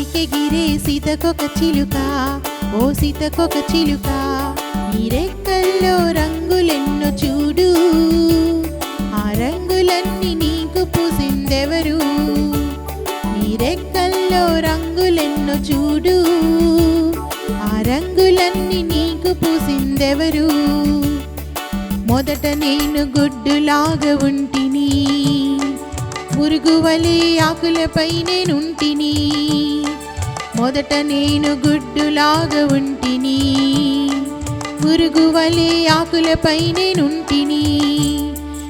పైకెగిరే సీతకొక చిలుక, ఓ సీతకొక చిలుక, నీ రెక్కల్లో రంగులెన్నో చూడు, ఆ రంగులన్నీ నీకు పూసిందెవరు? నీ రెక్కల్లో రంగులెన్నో చూడు, ఆ రంగులన్నీ నీకు పూసిందెవరు? మొదట నేను గుడ్డులాగా ఉంటిని, పురుగువలే ఆకులపై నేనుంటిని. మొదట నేను గుడ్డులాగా ఉంటిని, పురుగువలే ఆకులపై నేనుంటిని.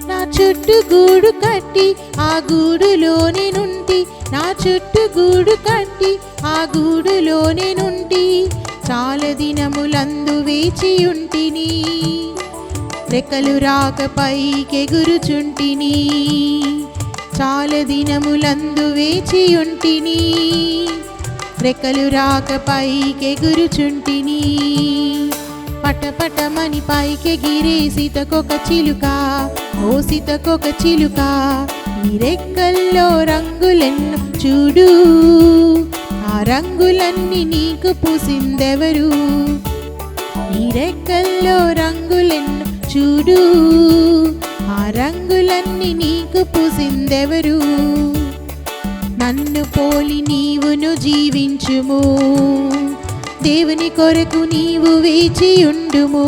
నా చుట్టూ గూడు కట్టి ఆ గూడులోనే నుండి, నా చుట్టూ గూడు కట్టి ఆ గూడులోనే నుండి, చాలా దినములందు వేచి ఉంటిని, రెక్కలు రాక పైకెగురుచుంటిని. చాలా దినములందు వేచి ఉంటిని, రెక్కలు రాక పైకెగురుచుంటిని. పటపటమని పైకెగిరే సీతకొక చిలుక, ఓ సీతకొక చిలుక, నీ రెక్కల్లో రంగులెన్నో చూడు, ఆ రంగులన్నీ నీకు పూసిందెవరు? నీ రెక్కల్లో రంగులెన్నో చూడు, ఆ రంగులన్నీ నీకు పూసిందెవరు? నన్ను పోలి నీవును జీవించుము, దేవుని కొరకు నీవు వేచి ఉండుము.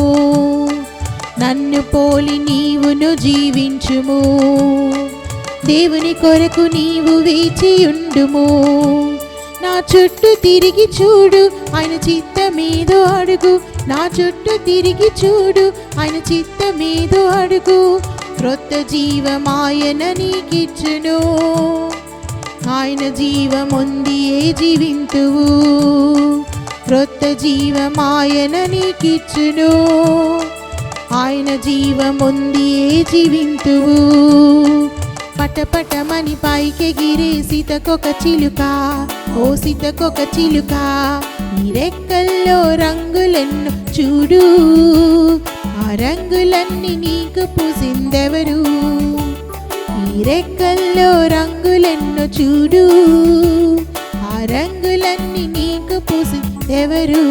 నన్ను పోలి నీవును జీవించుము, దేవుని కొరకు నీవు వేచి ఉండుము. నా చుట్టూ తిరిగి చూడు, ఆయన చిత్తమేదో అడుగు, నా చుట్టూ తిరిగి చూడు, ఆయన చిత్తమేదో అడుగు. క్రొత్త జీవమాయన నీకిచ్చును, ఆయన జీవముందియే జీవింతువు. క్రొత్త జీవమాయన నీకిచ్చును, ఆయన జీవముందియే జీవింతువు. పటపటమని పైకెగిరే సీతకొక చిలుక, ఓ సీతకొక చిలుక, నీ రెక్కల్లో రంగులెన్నో చూడు, ఆ రంగులన్నీ నీకు పూసిందెవరు? నీ రెక్కల్లో రంగులెన్నో చూడు, ఆ రంగులన్నీ నీకు పూసిందెవరు?